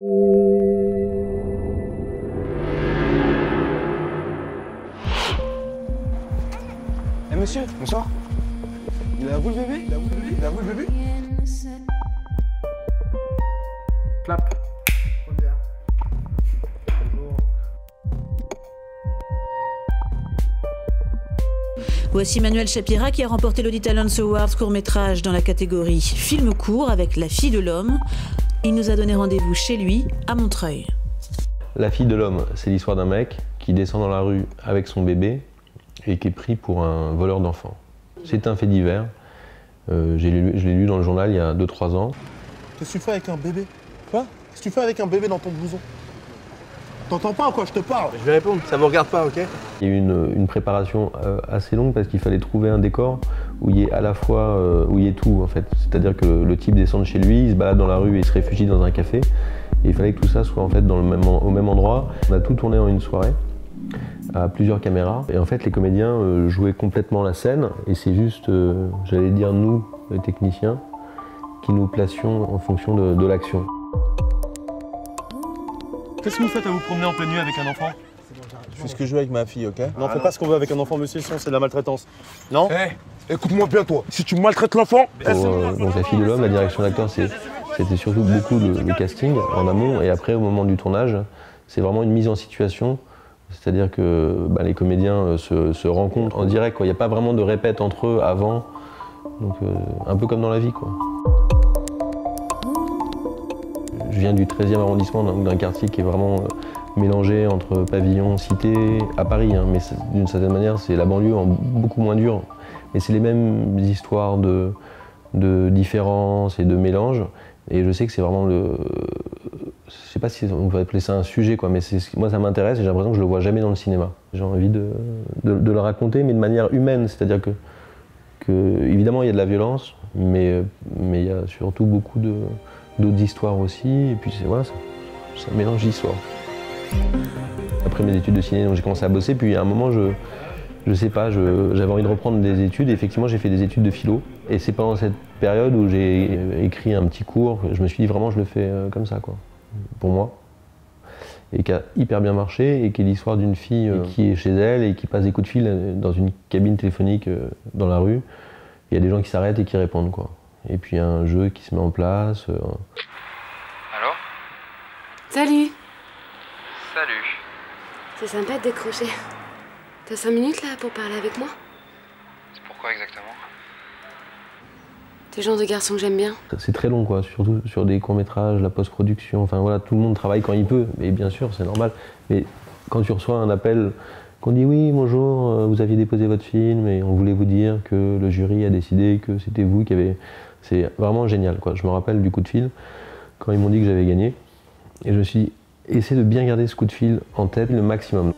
Eh monsieur, bonsoir. Il est à vous le bébé? Il est à vous le bébé? Il est à vous le bébé? Clap. Voici Manuel Chapira qui a remporté l'Audi Talents Awards court-métrage dans la catégorie film court avec La fille de l'homme. Il nous a donné rendez-vous chez lui, à Montreuil. La fille de l'homme, c'est l'histoire d'un mec qui descend dans la rue avec son bébé et qui est pris pour un voleur d'enfants. C'est un fait divers. Je l'ai lu dans le journal il y a 2-3 ans. Qu'est-ce que tu fais avec un bébé? Quoi? Qu'est-ce que tu fais avec un bébé dans ton blouson? T'entends pas quoi, je te parle? Je vais répondre, ça vous regarde pas, ok? Il y a eu une préparation assez longue parce qu'il fallait trouver un décor où il y ait à la fois où il y ait tout en fait. C'est-à-dire que le type descend de chez lui, il se balade dans la rue et il se réfugie dans un café. Et il fallait que tout ça soit en fait au même endroit. On a tout tourné en une soirée à plusieurs caméras. Et en fait les comédiens jouaient complètement la scène et c'est juste, j'allais dire nous, les techniciens, qui nous placions en fonction de l'action. Qu'est-ce que vous faites à vous promener en pleine nuit avec un enfant? Je fais ce que je veux avec ma fille, ok? Non, on fait pas ce qu'on veut avec un enfant, monsieur, sinon c'est de la maltraitance. Non? Écoute-moi bien, toi. Si tu maltraites l'enfant... Donc La fille de l'homme, la direction d'acteur, c'était surtout beaucoup le casting en amont. Et après, au moment du tournage, c'est vraiment une mise en situation. C'est-à-dire que les comédiens se rencontrent en direct, quoi. Il n'y a pas vraiment de répète entre eux avant. Donc un peu comme dans la vie, quoi. Je viens du 13e arrondissement, d'un quartier qui est vraiment mélangé entre pavillons, cité, à Paris. Hein, mais d'une certaine manière, c'est la banlieue en beaucoup moins dur. Mais c'est les mêmes histoires de différence et de mélange. Et je sais que c'est vraiment je sais pas si on va appeler ça un sujet, quoi, mais moi ça m'intéresse et j'ai l'impression que je le vois jamais dans le cinéma. J'ai envie de le raconter, mais de manière humaine. C'est-à-dire que évidemment il y a de la violence, mais il y a surtout beaucoup d'autres histoires aussi, et puis voilà, ça mélange d'histoires. Après mes études de ciné, j'ai commencé à bosser, puis à un moment, je sais pas, j'avais envie de reprendre des études, et effectivement j'ai fait des études de philo, et c'est pendant cette période où j'ai écrit un petit cours, je me suis dit vraiment je le fais comme ça, quoi, pour moi, et qui a hyper bien marché, et qui est l'histoire d'une fille qui est chez elle, et qui passe des coups de fil dans une cabine téléphonique dans la rue. Il y a des gens qui s'arrêtent et qui répondent, quoi. Et puis il y a un jeu qui se met en place. Allô? Salut. Salut. C'est sympa de décrocher. T'as 5 minutes là pour parler avec moi? C'est pourquoi exactement? T'es le genre de garçon que j'aime bien. C'est très long, quoi, surtout sur des courts-métrages, la post-production, enfin voilà, tout le monde travaille quand il peut, et bien sûr, c'est normal. Mais quand tu reçois un appel, qu'on dit oui, bonjour, vous aviez déposé votre film et on voulait vous dire que le jury a décidé que c'était vous qui avez... C'est vraiment génial, quoi. Je me rappelle du coup de fil, quand ils m'ont dit que j'avais gagné, et je me suis dit, essaie de bien garder ce coup de fil en tête le maximum.